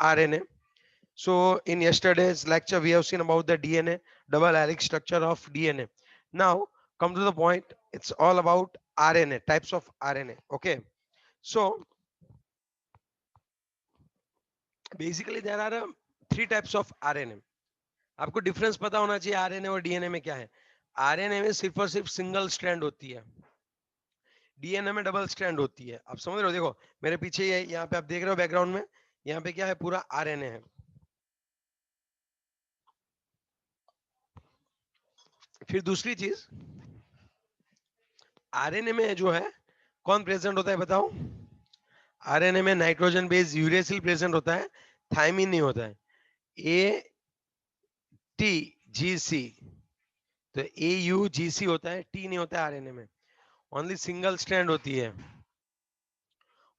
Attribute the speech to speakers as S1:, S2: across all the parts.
S1: RNA. So in yesterday's lecture, we have seen about the DNA, double helix structure of DNA. Now come to the point. It's all about RNA, types of RNA. Okay. So basically there are three types of RNA. आपको difference पता होना चाहिए RNA और DNA में क्या है. RNA में सिर्फ और सिर्फ सिंगल स्ट्रैंड होती है, डीएनए में डबल स्ट्रैंड होती है. आप समझ रहे हो? देखो मेरे पीछे ये यहाँ पे आप देख रहे हो बैकग्राउंड में, यहाँ पे क्या है, पूरा आरएनए है. फिर दूसरी चीज, आरएनए में जो है कौन प्रेजेंट होता है बताओ? आरएनए में नाइट्रोजन बेस यूरेसिल प्रेजेंट होता है, थायमिन नहीं होता है. ए टी जी सी, तो ए यू जी सी होता है, टी नहीं होता है आरएनए में. ओनली सिंगल स्ट्रैंड होती है,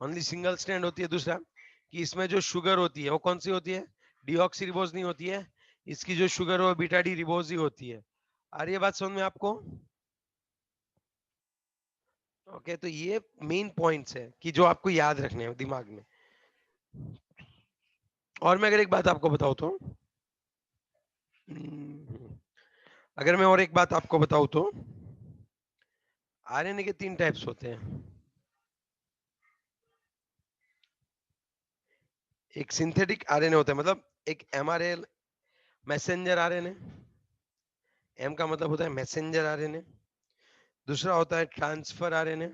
S1: ओनली सिंगल स्ट्रैंड होती है. दूसरा कि इसमें जो शुगर होती है वो कौन सी होती है? डीऑक्सी रिबोज नहीं होती है. इसकी जो शुगर हो बीटा डी रिबोज ही होती है. आ रही है बात समझ में आपको? ओके, तो ये मेन पॉइंट्स है कि जो आपको याद रखने हैं दिमाग में. और मैं अगर एक बात आपको बताऊं तो, अगर मैं और एक बात आपको बताऊं तो, आरएनए के तीन टाइप्स होते हैं. एक सिंथेटिक आरएनए होता है, मतलब एक एमआरएल, मैसेंजर आरएनए. एम का मतलब होता है मैसेंजर आरएनए. दूसरा होता है ट्रांसफर आरएनए,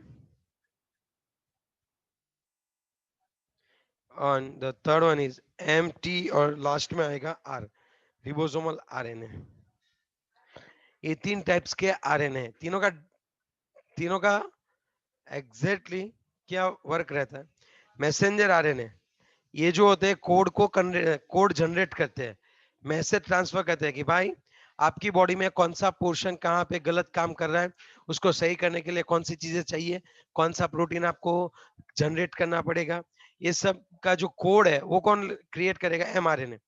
S1: और the third one is M T, और लास्ट में आएगा आर, रिबोसोमल आरएनए. ये तीन टाइप्स के आरएनए हैं. तीनों का एग्जैक्टली क्या वर्क रहता है? मैसेंजर आरएनए ये जो होते हैं कोड जनरेट करते हैं, मैसेज ट्रांसफर करते हैं कि भाई आपकी बॉडी में कौन सा पोर्शन कहाँ पे गलत काम कर रहा है, उसको सही करने के लिए कौन सी चीजें चाहिए, कौन सा प्रोटीन आपको जनरेट करना पड़ेगा. ये सब का जो कोड है वो कौन क्रिएट करेगा? एमआरएनए.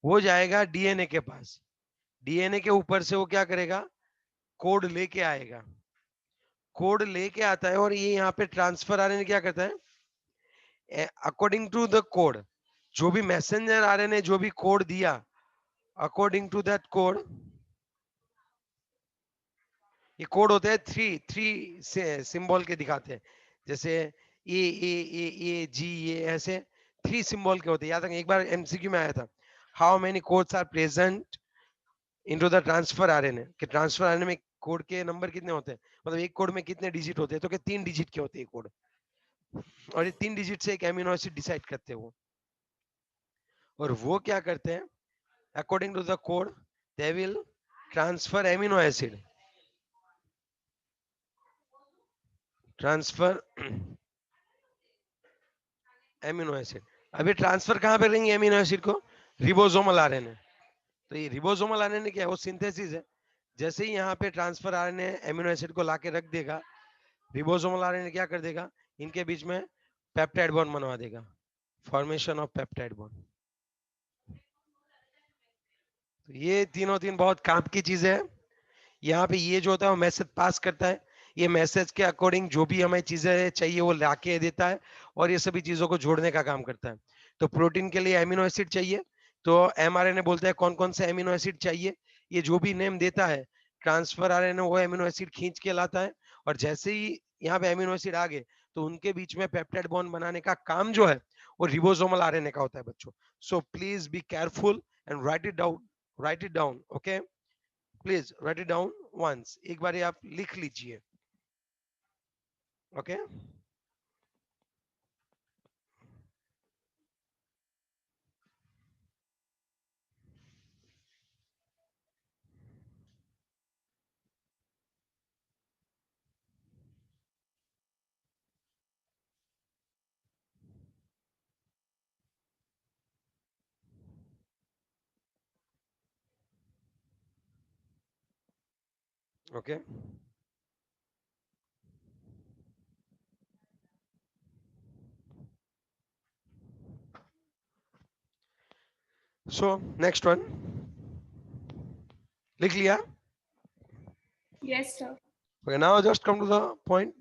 S1: वो जाएगा डीएनए के पास, डीएनए के ऊपर से वो क्या करेगा? कोड लेके आएगा, कोड लेके आता है, और ये यहाँ पे ट्रांसफर आरएनए क्या करता है? अकॉर्डिंग टू द कोड, जो भी मैसेंजर आरएनए जो भी कोड दिया, अकॉर्डिंग टू दैट कोड, ये कोड होते हैं थ्री थ्री से सिंबल के दिखाते हैं. जैसे ए जी, ये ऐसे थ्री सिंबल के होते हैं. याद रखें, एक बार एमसीक्यू में आया था, how many codes are present into the transfer RNA, कि ट्रांसफर आरएनए में कोड के नंबर कितने होते हैं, मतलब एक कोड में कितने डिजिट होते हैं, तो क्या तीन डिजिट के होते हैं कोड. और ये तीन डिजिट से एक एमिनो एसिड डिसाइड करते हैं वो. और वो क्या करते हैं? According to the code they will transfer amino acid, transfer amino acid. अभी ट्रांसफर कहां पे करेंगे एमिनो एसिड को? Ribosomal RNA. तो ये रिबोसोमल आरएनए क्या है? वो सिंथेसिस है. जैसे ही यहाँ पे ट्रांसफर आरएनए एमिनो एसिड को लाके रख देगा, रिबोसोमल आरएनए क्या कर देगा? इनके बीच में पेप्टाइड बॉन्ड बनवा देगा, फॉर्मेशन ऑफ पेप्टाइड बॉन्ड. तो ये तीनों तीन बहुत काम की चीजें हैं. यहाँ पे ये जो होता है वो मैसेज पास करता है, ये मैसेज के अकॉर्डिंग जो भी हमें चीजें चाहिए वो लाके देता है, और ये सभी चीजों को जोड़ने का काम करता है. तो प्रोटीन के लिए एमिनो एसिड चाहिए, तो एमआरएनए बोलते हैं कौन कौन से एमिनो एसिड चाहिए, ये जो भी नेम देता है, ट्रांसफर आरएनए वो एमिनो एसिड खींच के लाता है. और जैसे ही यहाँ पे एमिनो एसिड आ गए, तो उनके बीच में पेप्टाइड बॉन्ड बनाने का काम जो है वो रिबोसोमल आरएनए का होता है बच्चों. So please be careful and write it down. Okay, please write it down once, एक बार आप लिख लीजिए. Okay, okay. So next one, लिख लिया?
S2: Yes, sir.
S1: Okay, now just come to the point.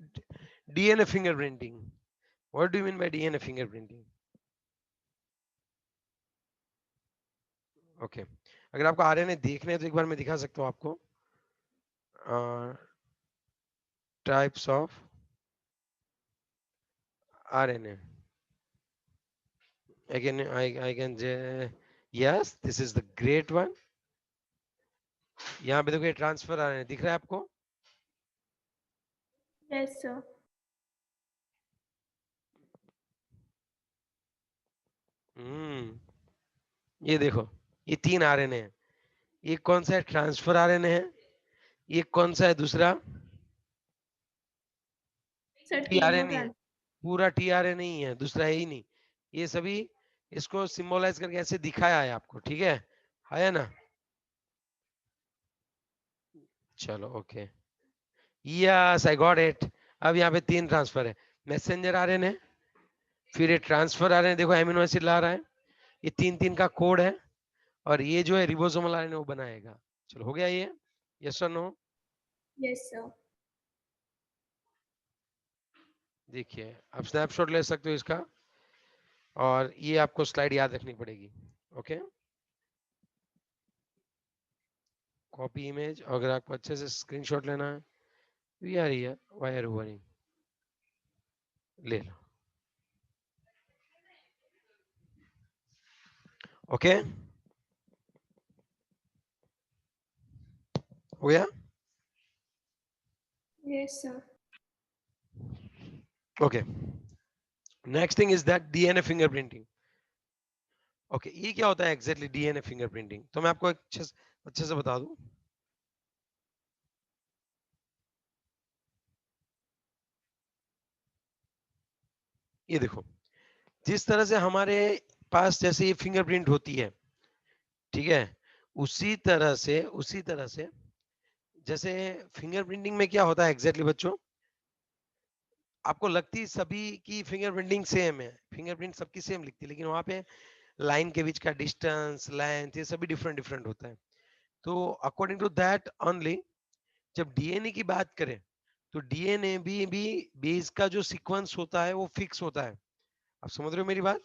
S1: DNA fingerprinting. What do you mean by DNA fingerprinting? Okay, अगर आपको RNA देखने हैं तो एक बार मैं दिखा सकता हूँ आपको। Types of RNA, again I can yes, this is the great one। यहाँ पे देखो ये ट्रांसफर आरएनए दिख रहा है आपको।
S2: Yes, sir.
S1: ये देखो, ये 3 आरएनए है। ये कौन सा है? ट्रांसफर आरएनए है। ये कौन सा है दूसरा?
S2: Sir,
S1: टीआरएनए है।
S2: T-Moran.
S1: पूरा टीआरएनए ही है, दूसरा है ही नहीं। ये सभी इसको सिंबलाइज करके ऐसे दिखाया है आपको, ठीक है ना? चलो okay, yes I got it. अब यहाँ पे 3 ट्रांसफर है, मैसेंजर आरएनए, फिर ये ट्रांसफर आरएनए, देखो एमिनो एसिड ला रहा है, ये 3 का कोड है, और ये जो है रिबोसोमल आरएनए वो बनाएगा। चलो हो गया ये, यस और नो?
S2: Yes, sir.
S1: देखिए आप स्नैपशॉट ले सकते हो इसका, और ये आपको स्लाइड याद रखनी पड़ेगी। ओके, कॉपी इमेज, अगर आपको अच्छे से स्क्रीनशॉट लेना है, we are here, why are you worrying, ले लो। ओके, हो गया?
S2: Yes, sir.
S1: Okay, next thing is that DNA fingerprinting. Okay, ये क्या होता है एग्जैक्टली डीएनए फिंगरप्रिंटिंग? तो मैं आपको अच्छे से बता दूं। ये देखो, जिस तरह से हमारे पास जैसे ये फिंगरप्रिंट होती है, ठीक है, उसी तरह से जैसे फिंगरप्रिंटिंग में क्या होता है एग्जैक्टली बच्चों? आपको लगती सभी की फिंगरप्रिंटिंग सेम है, फिंगरप्रिंट सबकी सेम लिखती है, लेकिन वहां पे लाइन के बीच का डिस्टेंस, लेंथ, ये सभी डिफरेंट डिफरेंट होता है। तो अकॉर्डिंग टू दैट ओनली, जब डीएनए की बात करें तो डीएनए भी बेस का जो सीक्वेंस होता है वो फिक्स होता है। आप समझ रहे हो मेरी बात?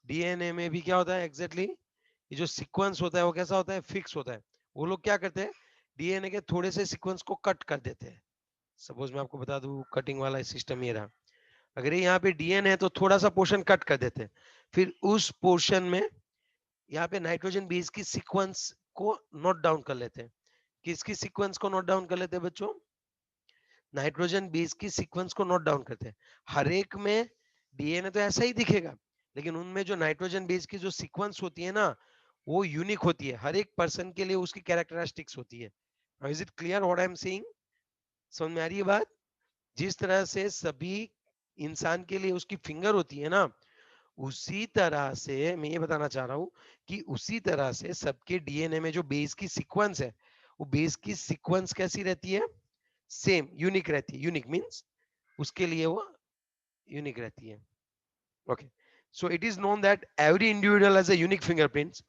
S1: डीएनए में भी क्या होता है एग्जैक्टली, ये जो सीक्वेंस होता है वो कैसा होता है? फिक्स होता है। वो लोग क्या करते हैं, डीएनए के थोड़े से सीक्वेंस को कट कर देते हैं। सपोज मैं आपको बता दूं, कटिंग वाला सिस्टम ये रहा, अगर ये यहाँ पे डीएनए है तो थोड़ा सा पोर्शन कट कर देते हैं, फिर उस पोर्शन में यहाँ पे नाइट्रोजन बेस की सीक्वेंस को नोट डाउन कर लेते हैं। किसकी सीक्वेंस को नोट डाउन कर लेते हैं बच्चों? नाइट्रोजन बेस की सीक्वेंस को नोट डाउन करते हैं। हर एक में डीएनए तो ऐसा ही दिखेगा, लेकिन उनमें जो नाइट्रोजन बेस की जो सीक्वेंस होती है ना, वो यूनिक होती है, हर एक पर्सन के लिए उसकी कैरेक्टरिस्टिक्स होती है। Is it clear what I am saying? समझ में आ रही है बात? जिस तरह से सभी इंसान के लिए उसकी फिंगर होती है ना, उसी तरह से मैं ये बताना चाह रहा हूँ कि उसी तरह से सबके डीएनए में जो बेस की सीक्वेंस है, वो बेस की सीक्वेंस कैसी रहती है? सेम, यूनिक रहती है। यूनिक मींस उसके लिए वो यूनिक रहती है। Okay, so it is known that every individual has a unique fingerprints.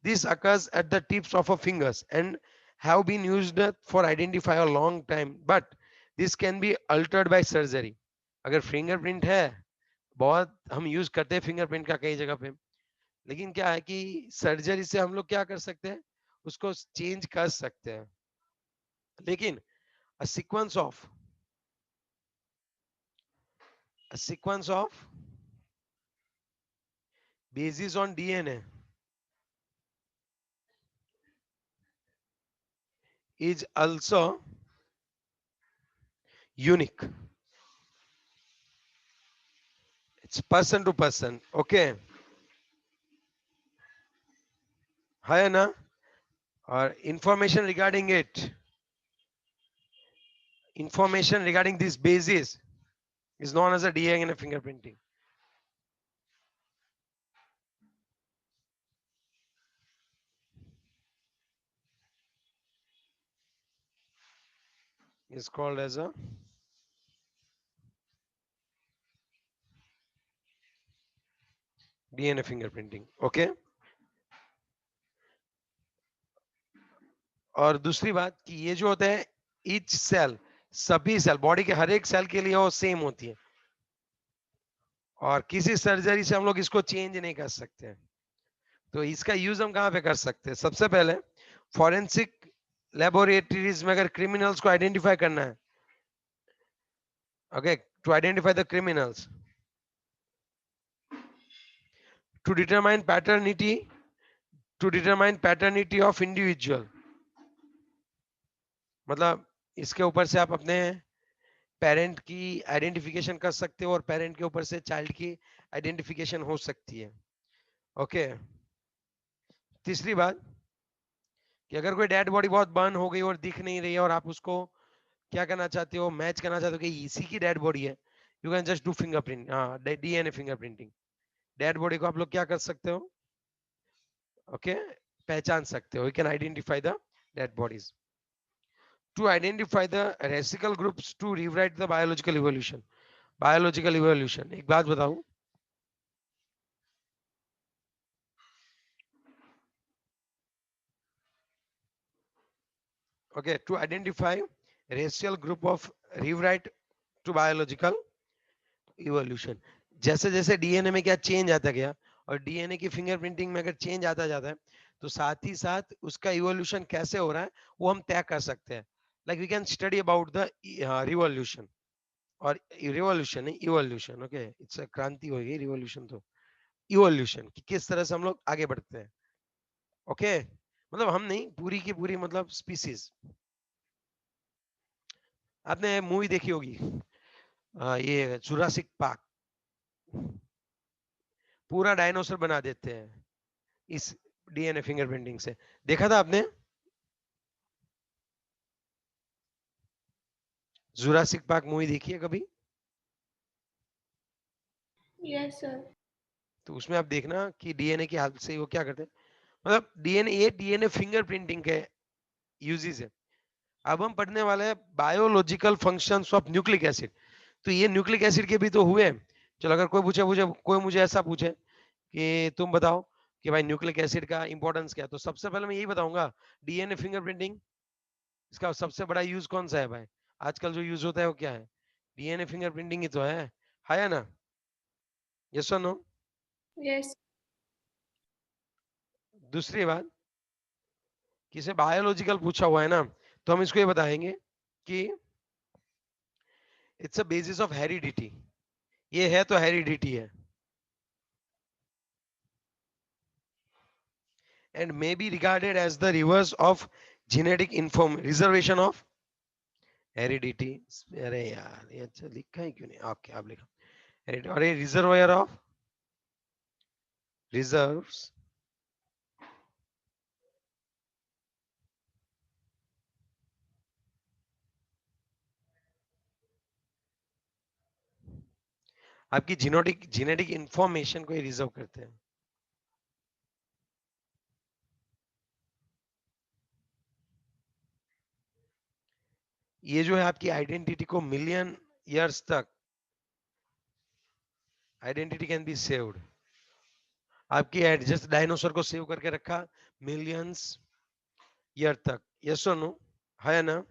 S1: This occurs at the tips of our fingers and have been used for identify a long time, but this can be altered by surgery. अगर fingerprint है, बहुत हम use करते हैं fingerprint का कई जगह पे, लेकिन क्या है कि सर्जरी से हम लोग क्या कर सकते हैं, उसको चेंज कर सकते हैं। लेकिन a sequence of a sequence of bases on DNA is also unique. It's person to person. Okay, है ना? और information regarding this basis is known as a DNA fingerprinting. Is called as a DNA fingerprinting. Okay. और दूसरी बात कि ये जो होता है, each सेल, सभी सेल, बॉडी के हर एक सेल के लिए वो सेम होती है, और किसी सर्जरी से हम लोग इसको चेंज नहीं कर सकते हैं। तो इसका यूज हम कहाँ पे कर सकते हैं? सबसे पहले फॉरेंसिक लेबोरेटरीज में अगर क्रिमिनल्स को आइडेंटिफाई करना है, okay, to identify the criminals, to determine paternity, to determine paternity of individual, मतलब इसके ऊपर से आप अपने पेरेंट की आइडेंटिफिकेशन कर सकते हो और पेरेंट के ऊपर से चाइल्ड की आइडेंटिफिकेशन हो सकती है। ओके, तीसरी बात कि अगर कोई डेड बॉडी बहुत बर्न हो गई और दिख नहीं रही है और आप उसको क्या करना चाहते हो, मैच करना चाहते हो कि इसी की डेड बॉडी है, you can just do fingerprint, हाँ, डीएनए फिंगरप्रिंटिंग। डेड बॉडी को आप लोग क्या कर सकते हो, ओके, पहचान सकते हो, you can identify the dead bodies. To identify the racial groups to rewrite the biological evolution. Biological evolution, एक बात बताऊं, okay, to identify racial group of rewrite to biological evolution। जैसे जैसे डीएनए में क्या चेंज आता गया और डीएनए की फिंगरप्रिंटिंग में अगर चेंज आता जाता है, तो साथ ही साथ उसका इवोल्यूशन कैसे हो रहा है वो हम तय कर सकते हैं। Like we can study about the revolution, और रिवॉल्यूशन नहीं, इवोल्यूशन, ओके, इट्स क्रांति हो गई, रिवॉल्यूशन तो इवोल्यूशन, कि किस तरह से हम लोग आगे बढ़ते हैं। ओके, मतलब हम नहीं, पूरी की पूरी मतलब स्पीसीज। आपने मूवी देखी होगी, ये जुरासिक पार्क, पूरा डायनासोर बना देते हैं इस डीएनए फिंगरप्रिंटिंग से, देखा था आपने? जुरासिक पार्क मूवी देखी है कभी?
S2: Yes, sir.
S1: तो उसमें आप देखना कि डीएनए की हेल्प से वो क्या करते हैं, मतलब डीएनए, ये डीएनए फिंगरप्रिंटिंग के यूजेस है। अब हम पढ़ने वाले हैं biological functions of nucleic acid. तो ये न्यूक्लिक एसिड के भी तो हुए। चलो, अगर कोई पूछे मुझे, कोई मुझे ऐसा पूछे कि तुम बताओ कि भाई न्यूक्लिक एसिड का इंपॉर्टेंस क्या है, तो सबसे पहले मैं यही बताऊंगा, डीएनए फिंगरप्रिंटिंग। इसका सबसे बड़ा यूज कौन सा है भाई? आजकल जो यूज होता है वो क्या है? डीएनए फिंगरप्रिंटिंग ही तो है या ना? यस और नो?
S2: Yes.
S1: दूसरी बात, किसे बायोलॉजिकल पूछा हुआ है ना, तो हम इसको ये बताएंगे कि it's a basis of heredity. ये है तो हेरिडिटी है, and may be regarded as the reverse of genetic inform reservation of heredity. अरे यार, ये अच्छा लिखा है क्यों नहीं? ओके, आप लिखो हेरिडिटी, और ये रिजर्वायर ऑफ रिजर्व्स आपकी जेनेटिक जेनेटिक इंफॉर्मेशन को रिजर्व करते हैं। ये जो है आपकी आइडेंटिटी को मिलियन ईयर्स तक, आइडेंटिटी कैन बी सेव्ड। आपकी एडजस्ट डायनासोर को सेव करके रखा मिलियंस ईयर तक। यस और नो? है ना?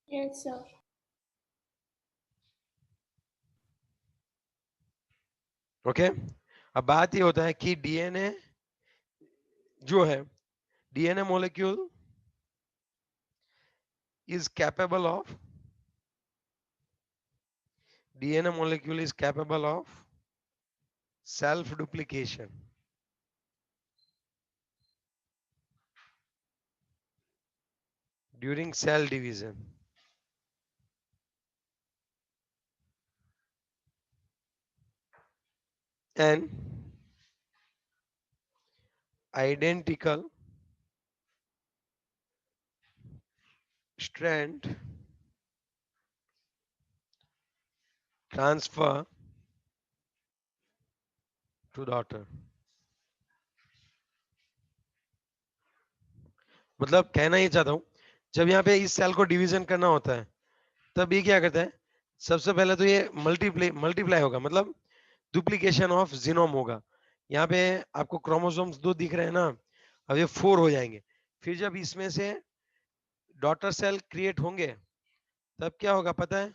S2: Yes, sir.
S1: ओके, अब बात ये होता है कि डीएनए जो है, DNA molecule is capable of, DNA molecule is capable of self duplication during cell division, and identical strand transfer to daughter। मतलब कहना ये चाहता हूं, जब यहाँ पे इस सेल को डिवीजन करना होता है, तब ये क्या करता है, सबसे पहले तो ये मल्टीप्लाई होगा, मतलब डुप्लीकेशन ऑफ जीनोम होगा। यहाँ पे आपको क्रोमोसोम्स 2 दिख रहे हैं ना, अब ये 4 हो जाएंगे। फिर जब इसमें से डॉटर सेल क्रिएट होंगे, तब क्या होगा पता है?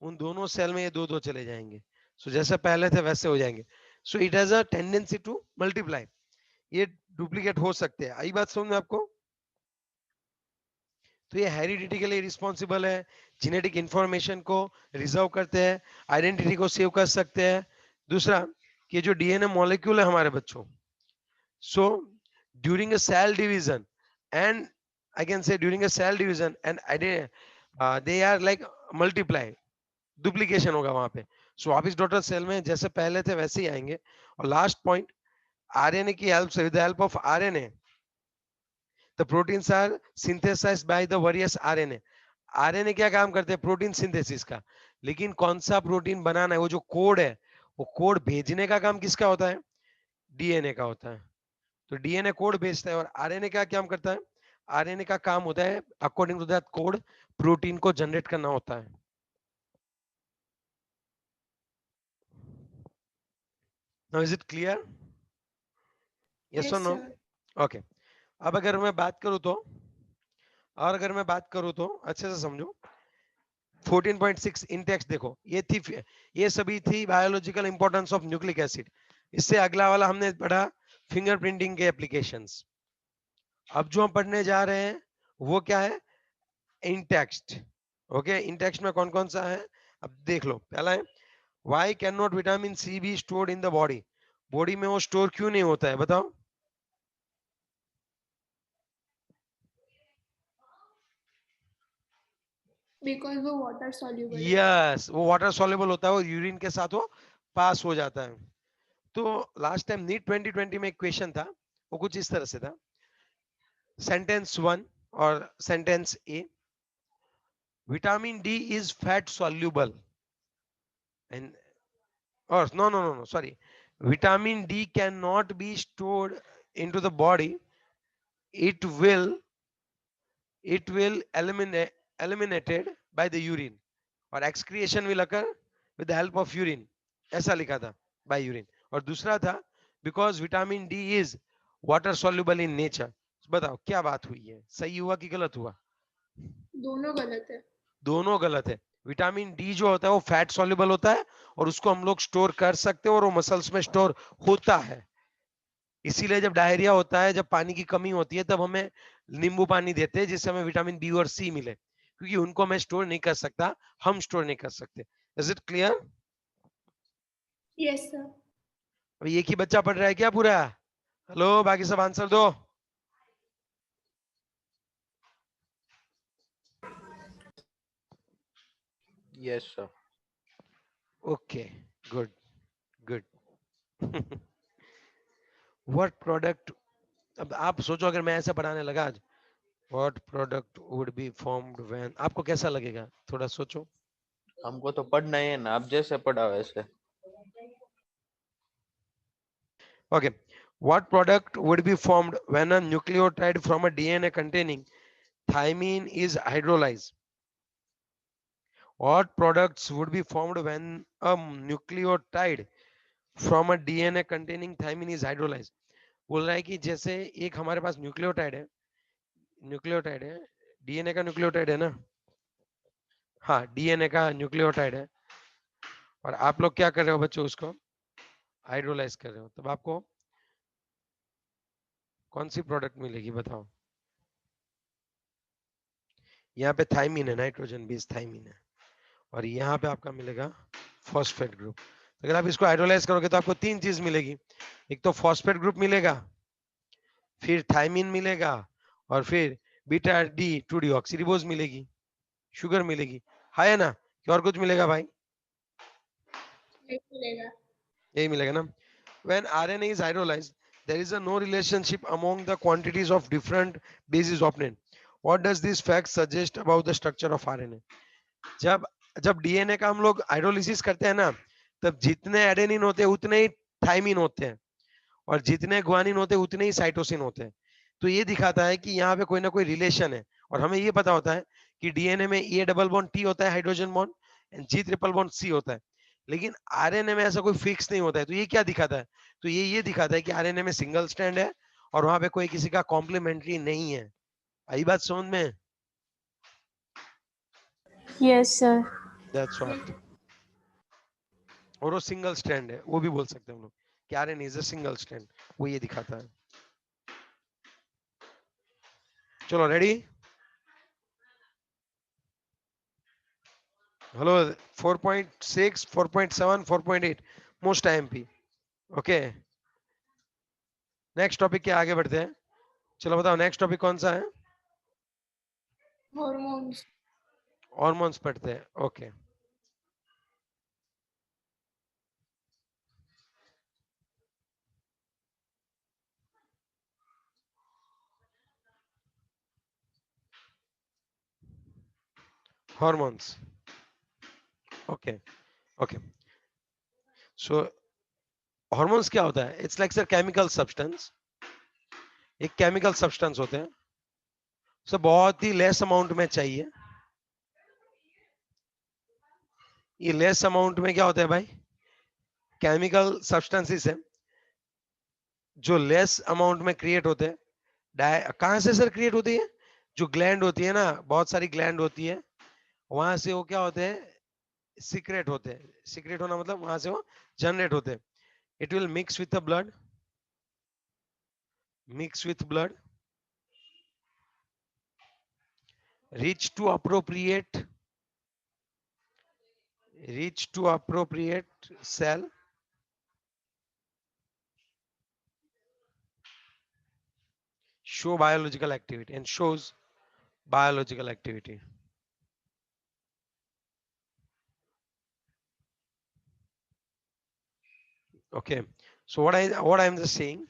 S1: उन दोनों सेल में ये 2 2 चले जाएंगे। सो जैसे पहले थे वैसे हो जाएंगे। So it has a tendency to multiply, ये डुप्लीकेट हो सकते हैं। आई बात समझ में आपको? तो ये हेरिडिटिकली रिस्पॉन्सिबल है, जेनेटिक इंफॉर्मेशन को रिजर्व करते हैं, आइडेंटिटी को सेव कर सकते हैं। दूसरा कि जो डीएनए मॉलिक्यूल है हमारे बच्चों, so during a cell division and I can say during a cell division and they are like multiply, duplication होगा वहां पे। सो वापिस डॉटर सेल में जैसे पहले थे वैसे ही आएंगे। और लास्ट पॉइंट, आरएनए की हेल्प से, with the help of RNA the proteins are synthesized by the various RNA। RNA क्या काम करते हैं? प्रोटीन सिंथेसिस का। लेकिन कौन सा प्रोटीन बनाना है, वो जो कोड है, वो कोड भेजने का काम किसका होता है? डीएनए का होता है। तो डीएनए कोड भेजता है और आरएनए क्या काम करता है? आरएनए का काम होता है according to that code protein को जनरेट करना होता है। Now is it clear? Yes और
S2: Yes,
S1: नो?
S2: sir.
S1: ओके। अब अगर मैं बात करूं तो, और अगर मैं बात करूं तो अच्छे से समझो। 14.6 इंटेक्स देखो, ये थी, ये सभी थी biological importance of nucleic acid. इससे अगला वाला हमने पढ़ा फिंगरप्रिंटिंग के एप्लीकेशंस। अब जो हम पढ़ने जा रहे हैं वो क्या है? इंटेक्स्ट। ओके, इंटेक्स्ट में कौन कौन सा है अब देख लो। पहला है, why can not vitamin C be stored in the body? Body में वो स्टोर क्यों नहीं होता है, बताओ?
S2: Because वो water soluble है.
S1: यस, वो वाटर सॉल्युबल होता है और यूरिन के साथ वो पास हो जाता है। तो लास्ट टाइम नीट 2020 में एक क्वेश्चन था, वो कुछ इस तरह से था। सेंटेंस वन और sentence A, vitamin D is fat soluble and, और no sorry, vitamin D can not be stored into the body, it will it will eliminated by the urine और excretion will occur with the help of urine, ऐसा लिखा था, by urine। और दूसरा था because vitamin D is water soluble in nature। बताओ क्या बात हुई है, सही हुआ कि गलत हुआ?
S2: दोनों गलत है.
S1: दोनों गलत है। विटामिन डी जो होता है वो फैट सॉल्युबल होता है और उसको हम लोग स्टोर कर सकते हैं और वो मसल्स में स्टोर होता है। इसीलिए जब डायरिया होता है, जब पानी की कमी होती है, तब हमें नींबू पानी देते हैं जिससे हमें विटामिन बी और सी मिले, क्योंकि उनको मैं स्टोर नहीं कर सकता, हम स्टोर नहीं कर सकते। Is it clear?
S2: Yes, sir.
S1: अभी एक ही बच्चा पढ़ रहा है क्या पूरा? हेलो, बाकी सब आंसर दो।
S3: Yes, sir.
S1: Okay, good good. What product, अब आप सोचो अगर मैं ऐसा पढ़ाने लगा आज, what product would be formed when, आपको कैसा लगेगा? थोड़ा सोचो।
S3: हमको तो पढ़ना ही है ना, आप जैसे पढ़ा वैसे।
S1: Okay. What product would be formed when a nucleotide from a DNA containing thymine is hydrolyzed? What products would be formed when a nucleotide from a DNA containing thymine is hydrolyzed? बोल रहा है कि जैसे एक हमारे पास nucleotide है, DNA का nucleotide है ना, हाँ डीएनए का न्यूक्लियोटाइड है, और आप लोग क्या कर रहे हो बच्चों, उसको हाइड्रोलाइज कर रहे हो, तब आपको कौन सी प्रोडक्ट मिलेगी बताओ? यहाँ पे थाइमिन है, नाइट्रोजन बेस थाइमिन है, और यहाँ पे आपका मिलेगा फॉस्फेट ग्रुप। अगर आप इसको हाइड्रोलाइज करोगे तो आपको तीन चीज मिलेगी, एक तो फॉस्फेट ग्रुप मिलेगा, फिर थाइमिन मिलेगा, और फिर बीटा डी 2 डीऑक्सीरिबोज मिलेगी, शुगर मिलेगी। है ना? कि और कुछ मिलेगा भाई?
S2: नहीं मिलेगा.
S1: यही मिलेगा ना। When RNA is hydrolyzed, there is a no relationship among the quantities of different bases obtained. What does this fact suggest about the structure of RNA? जब जब डीएनए का हम लोग हाइड्रोलिसिस करते हैं ना, तब जितने एडेनिन होते हैं उतने ही थाइमिन होते हैं, और जितने ग्वानिन होते हैं उतने ही साइटोसिन होते हैं। तो ये दिखाता है कि यहाँ पे कोई ना कोई रिलेशन है। और हमें ये पता होता है कि डीएनए में ए डबल बॉन्ड टी होता है, hydrogen bond, and G triple bond C होता है। लेकिन आरएनए में ऐसा कोई फिक्स नहीं होता है। तो ये क्या दिखाता है? तो ये दिखाता है कि आरएनए में सिंगल स्ट्रैंड है और वहां पे कोई किसी का कॉम्प्लीमेंट्री नहीं है। आई बात समझ में?
S4: Yes, sir.
S1: That's what. और वो सिंगल स्ट्रैंड है, वो भी बोल सकते हैं हम लोग कि RNA is a single strand, वो ये दिखाता है। चलो ready, hello 4.6 4.7 4.8 most IMP। Okay next topic के आगे बढ़ते हैं। चलो बताओ नेक्स्ट टॉपिक कौन सा है?
S2: Hormones.
S1: हॉर्मोन्स पढ़ते हैं। Okay hormones. ओके ओके सो हॉर्मोन्स क्या होता है? It's like sir chemical substance, एक केमिकल सब्सटेंस होते हैं, सो बहुत ही लेस अमाउंट में चाहिए। ये लेस अमाउंट में क्या होता है भाई? केमिकल सब्सटेंसेस है जो लेस अमाउंट में क्रिएट होते हैं। कहां से सर क्रिएट होती है? जो ग्लैंड होती है ना, बहुत सारी ग्लैंड होती है, वहां से वो क्या होते हैं? सीक्रेट होते हैं। सीक्रेट होना मतलब वहां से वो जनरेट होते हैं। It will mix with the blood, mix with blood, reach to appropriate cell, show biological activity and shows biological activity. Okay, so what I'm just saying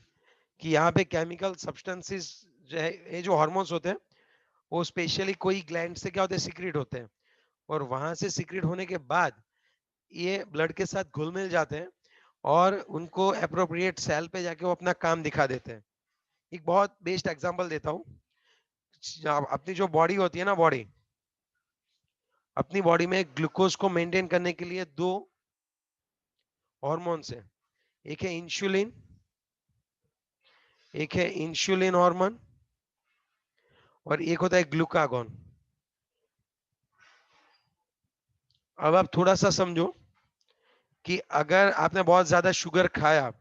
S1: कि यहाँ पे केमिकल सब्सटेंसेस जो है, ये जो हार्मोन्स होते हैं वो स्पेशली कोई ग्लैंड से क्या होते हैं? सीक्रेट होते हैं, और वहां से सीक्रेट होने के बाद ये ब्लड के साथ घुल मिल जाते हैं और उनको अप्रोप्रिएट सेल पे जाके वो अपना काम दिखा देते हैं। एक बहुत बेस्ट एग्जांपल देता हूँ। अपनी जो बॉडी होती है ना, बॉडी, अपनी बॉडी में ग्लूकोज को मेंटेन करने के लिए दो हार्मोन्स है। एक है इंसुलिन, एक है इंसुलिन हार्मोन, और एक होता है ग्लूकागॉन। अब आप थोड़ा सा समझो कि अगर आपने बहुत ज्यादा शुगर खाया,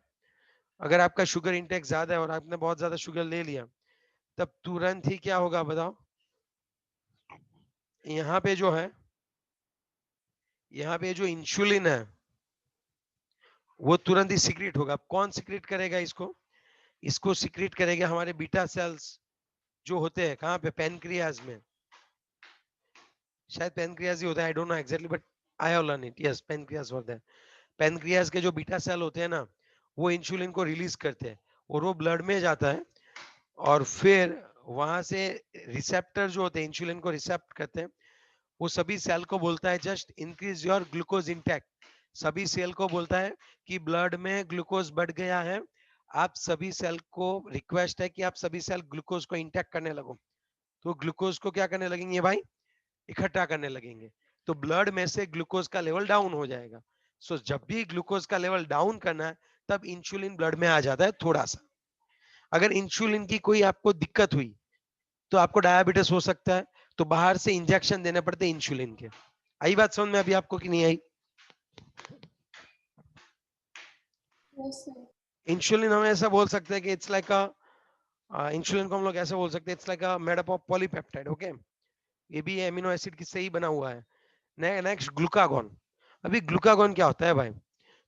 S1: अगर आपका शुगर इंटेक ज्यादा है और आपने बहुत ज्यादा शुगर ले लिया, तब तुरंत ही क्या होगा बताओ? यहाँ पे जो है, यहाँ पे जो इंसुलिन है वो तुरंत ही सीक्रेट होगा। कौन सीक्रेट करेगा इसको? इसको सीक्रेट करेगा हमारे बीटा सेल्स जो होते हैं कहाँ पे? पेनक्रियाज में। शायद पेनक्रियाज ही होता है, I don't know exactly, but I have learn it, yes pancreas होता है। पेनक्रियाज के जो बीटा सेल होते हैं ना, वो इंसुलिन को रिलीज करते हैं और वो ब्लड में जाता है, और फिर वहां से रिसेप्टर जो होते हैं इंसुलिन को रिसेप्ट करते हैं, वो सभी सेल को बोलता है just increase your glucose intake. सभी सेल को बोलता है कि ब्लड में ग्लूकोज बढ़ गया है, आप सभी सेल को रिक्वेस्ट है कि आप सभी सेल ग्लूकोज को इंटेक करने लगो। तो ग्लूकोज को क्या करने लगेंगे भाई? इकट्ठा करने लगेंगे, तो ब्लड में से ग्लूकोज का लेवल डाउन हो जाएगा। सो जब भी ग्लूकोज का लेवल डाउन करना है, तब इंसुलिन ब्लड में आ जाता है थोड़ा सा। अगर इंसुलिन की कोई आपको दिक्कत हुई तो आपको डायबिटीज हो सकता है, तो बाहर से इंजेक्शन देने पड़ते हैं इंसुलिन के। आई बात समझ में अभी आपको कि नहीं आई?
S2: Yes, sir.
S1: इंसुलिन हम ऐसा बोल सकते हैं कि इट्स लाइक अ इंसुलिन को हम लोग ऐसे बोल सकते हैं, it's like a made up of polypeptide. Okay, ये भी एमिनो एसिड किससे ही बना हुआ है। Next glucagon. अभी ग्लूकागॉन क्या होता है भाई?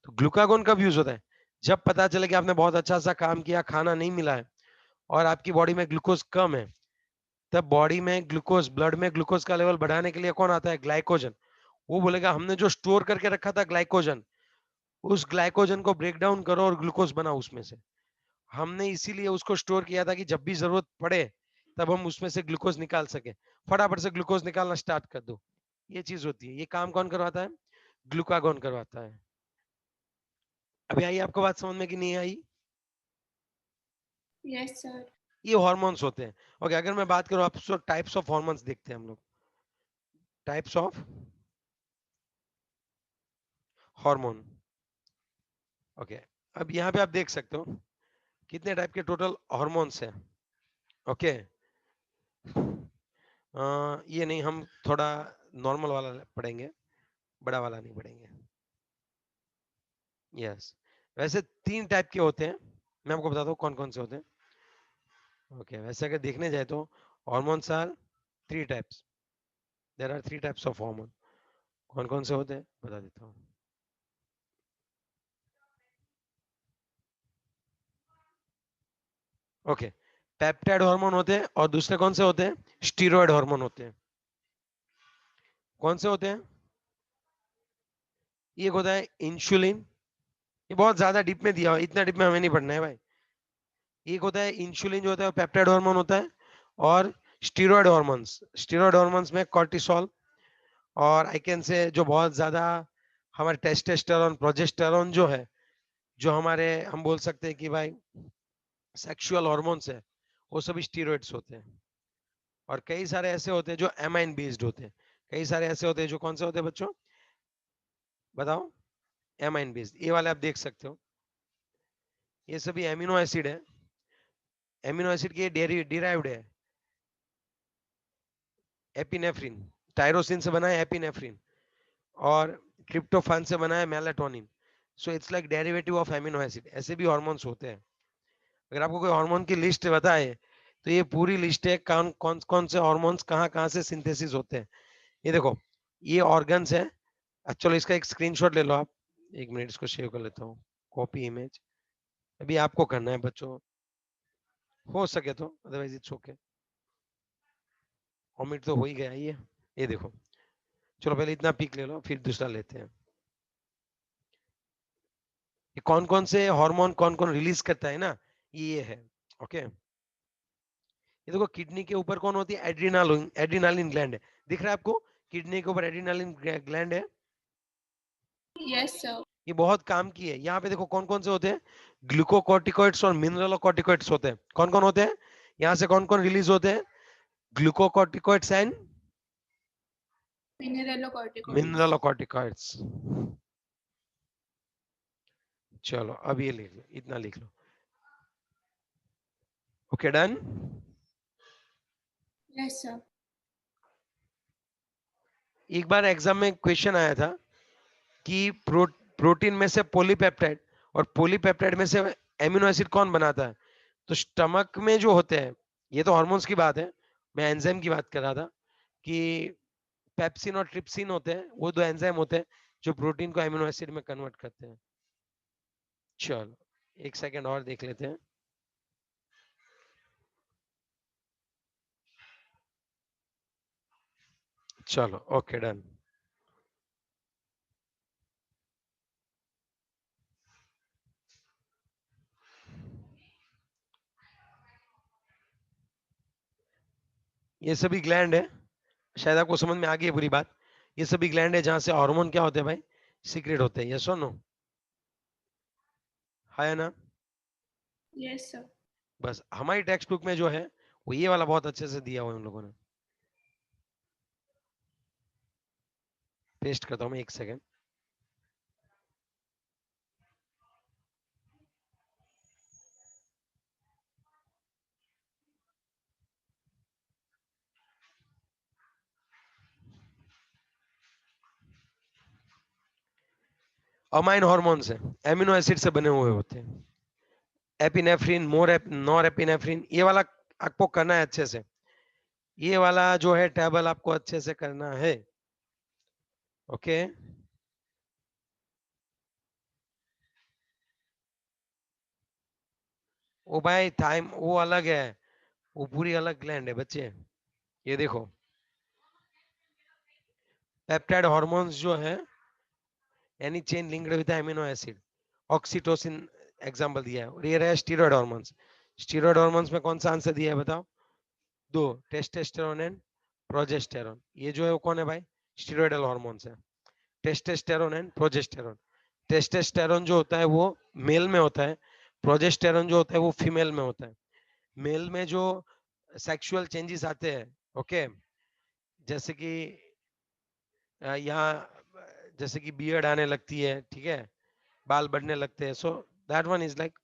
S1: तो ग्लूकागॉन कब यूज होता है? जब पता चले कि आपने बहुत अच्छा सा काम किया, खाना नहीं मिला है और आपकी बॉडी में ग्लूकोज कम है, तब बॉडी में ग्लूकोज, ब्लड में ग्लूकोज का लेवल बढ़ाने के लिए कौन आता है? ग्लाइकोजन। वो बोलेगा हमने जो स्टोर करके रखा था ग्लाइकोजन, उस ग्लाइकोजन को ब्रेक डाउन करो और ग्लूकोज बनाओ उसमें से। हमने इसीलिए उसको स्टोर किया था कि जब भी जरूरत पड़े तब हम उसमें से ग्लूकोज निकाल सके। फटाफट से ग्लूकोज निकालना स्टार्ट कर दो। ये चीज होती है। ये काम कौन करवाता है? ग्लूकागॉन करवाता है। अभी आई आपको बात समझ में कि नहीं आई?
S2: Yes, sir.
S1: ये हॉर्मोन्स होते हैं। ओके, अगर मैं बात करूं, आप टाइप्स ऑफ हॉर्मोन्स देखते हैं हम लोग। Types of hormone. ओके, अब यहाँ पे आप देख सकते हो कितने टाइप के टोटल हॉर्मोन्स हैं। ओके, ये नहीं, हम थोड़ा नॉर्मल वाला पढ़ेंगे, बड़ा वाला नहीं पढ़ेंगे। यस, वैसे 3 टाइप के होते हैं, मैं आपको बताता हूँ कौन कौन से होते हैं। ओके, वैसे अगर देखने जाए तो hormones are 3 types, there are 3 types of hormone. कौन कौन से होते हैं बता देता हूँ। ओके, पेप्टाइड हार्मोन होते हैं और दूसरे कौन से होते हैं, स्टीरॉयड हार्मोन होते हैं। कौन से होते हैं, एक होता है इंसुलिन, ये बहुत ज्यादा डीप में दिया हुआ है, इतना डीप में हमें नहीं पढ़ना है भाई। एक होता है इंसुलिन जो होता है पेप्टाइड हार्मोन होता है, और स्टीरॉयड हार्मोन्स, स्टीरॉयड हार्मोन्स में कॉर्टिसोल, और आई कैन से जो बहुत ज्यादा हमारे टेस्टोस्टेरोन प्रोजेस्टेरोन जो है, जो हमारे हम बोल सकते हैं कि भाई सेक्सुअल हार्मोन्स है, वो सभी स्टीरॉइड्स होते हैं। और कई सारे ऐसे होते हैं जो एमाइन बेस्ड होते हैं, कई सारे ऐसे होते हैं जो कौन से होते हैं बच्चों, बताओ, एमाइन बेस्ड, ये वाले आप देख सकते हो, ये सभी एमिनो एसिड है, एमिनो एसिड के डिराइव्ड है, एपिनेफ्रिन, टायरोसिन से बना है एपिनेफ्रिन, और ट्रिप्टोफान से बना है melatonin. So it's like derivative of amino acid, ऐसे भी हार्मोन्स होते हैं। अगर आपको कोई हार्मोन की लिस्ट बताए तो ये पूरी लिस्ट है, कौन कौन कौन से हार्मोन्स कहाँ कहाँ से सिंथेसिस होते हैं। ये देखो, ये ऑर्गन्स है। चलो इसका एक स्क्रीनशॉट ले लो आप, एक मिनट इसको शेयर कर लेता हूँ, कॉपी इमेज, अभी आपको करना है बच्चों, हो सके तो, अदरवाइज इट्स ओके। कॉमेंट तो हो ही गया ये देखो, चलो पहले इतना पिक ले लो फिर दूसरा लेते हैं। ये कौन कौन से हार्मोन कौन कौन रिलीज करता है ना, ये है। ओके, ये देखो किडनी के ऊपर कौन होती है, एड्रीनालिन, एड्रीनालिन ग्लैंड है, दिख रहा है आपको, किडनी के ऊपर एड्रीनालिन ग्लैंड है,
S2: Yes, sir.
S1: ये बहुत काम की है। यहाँ पे देखो कौन कौन से होते हैं, ग्लूकोकॉर्टिकॉइड्स और मिनरलोकॉर्टिकॉइड्स होते हैं। कौन कौन होते हैं, यहाँ से कौन कौन रिलीज होते हैं, ग्लूकोकॉर्टिकॉइड्स एंड
S2: Mineralocorticoids.
S1: मिनरलोकॉर्टिकॉइड्स। चलो अब ये लिख लो, इतना लिख लो। Okay done.
S2: Yes, sir.
S1: एक बार एग्जाम में क्वेश्चन आया था कि प्रोटीन में से पॉलीपेप्टाइड और पॉलीपेप्टाइड में से एमिनो एसिड कौन बनाता है। तो स्टमक में जो होते हैं, ये तो हार्मोन्स की बात है, मैं एंजाइम की बात कर रहा था कि पेप्सिन और ट्रिप्सिन होते हैं, वो दो एंजाइम होते हैं जो प्रोटीन को एमिनो एसिड में कन्वर्ट करते हैं। चलो एक सेकंड और देख लेते हैं। चलो ओके डन। ये सभी ग्लैंड है, शायद आपको समझ में आ गई है पूरी बात। ये सभी ग्लैंड है जहां से हार्मोन क्या होते हैं भाई, सीक्रेट होते हैं। यस और नो, है ना।
S2: Yes, sir.
S1: बस हमारी टेक्स्ट बुक में जो है वो ये वाला बहुत अच्छे से दिया हुआ है उन लोगों ने। पेस्ट करता हूँ मैं, एक सेकंड। अमाइन हॉर्मोन्स है, एमिनो एसिड से बने हुए होते हैं। एपिनेफ्रिन, नॉर एपिनेफ्रिन, ये वाला आपको करना है अच्छे से, ये वाला जो है टेबल आपको अच्छे से करना है। ओके, वो भाई थाइम वो अलग है, वो पूरी अलग ग्लैंड है बच्चे। ये देखो पेप्टाइड हॉर्मोन्स जो है, any chain linked with amino acid, oxytocin example दिया है। और ये रहा स्टीरॉयड हॉर्मोन्स, स्टीरॉयड हॉर्मोन्स में कौन सा आंसर दिया है बताओ, दो, टेस्टोस्टेरोन एंड प्रोजेस्टेरोन। ये जो है वो कौन है भाई, स्टीरॉयडल हॉर्मोन्स है, टेस्टोस्टेरोन एंड प्रोजेस्टेरोन। टेस्टोस्टेरोन जो होता है वो मेल में होता है, प्रोजेस्टेरोन जो होता है वो फीमेल में होता है। मेल में जो सेक्सुअल चेंजेस आते हैं, ओके, जैसे कि यहाँ जैसे कि बियर्ड आने लगती है, ठीक है, बाल बढ़ने लगते हैं, so that one is like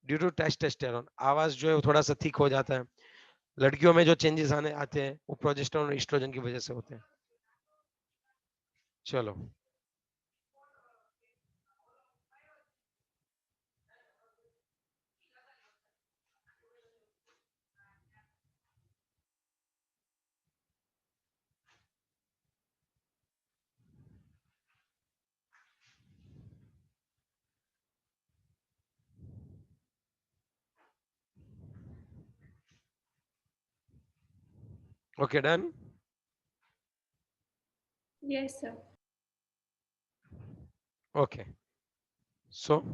S1: due to testosterone. आवाज जो है वो थोड़ा सा थिक हो जाता है। लड़कियों में जो चेंजेस आने आते हैं वो प्रोजेस्टेरोन और एस्ट्रोजन की वजह से होते हैं। चलो Okay, done.
S2: Yes, sir.
S1: Okay. So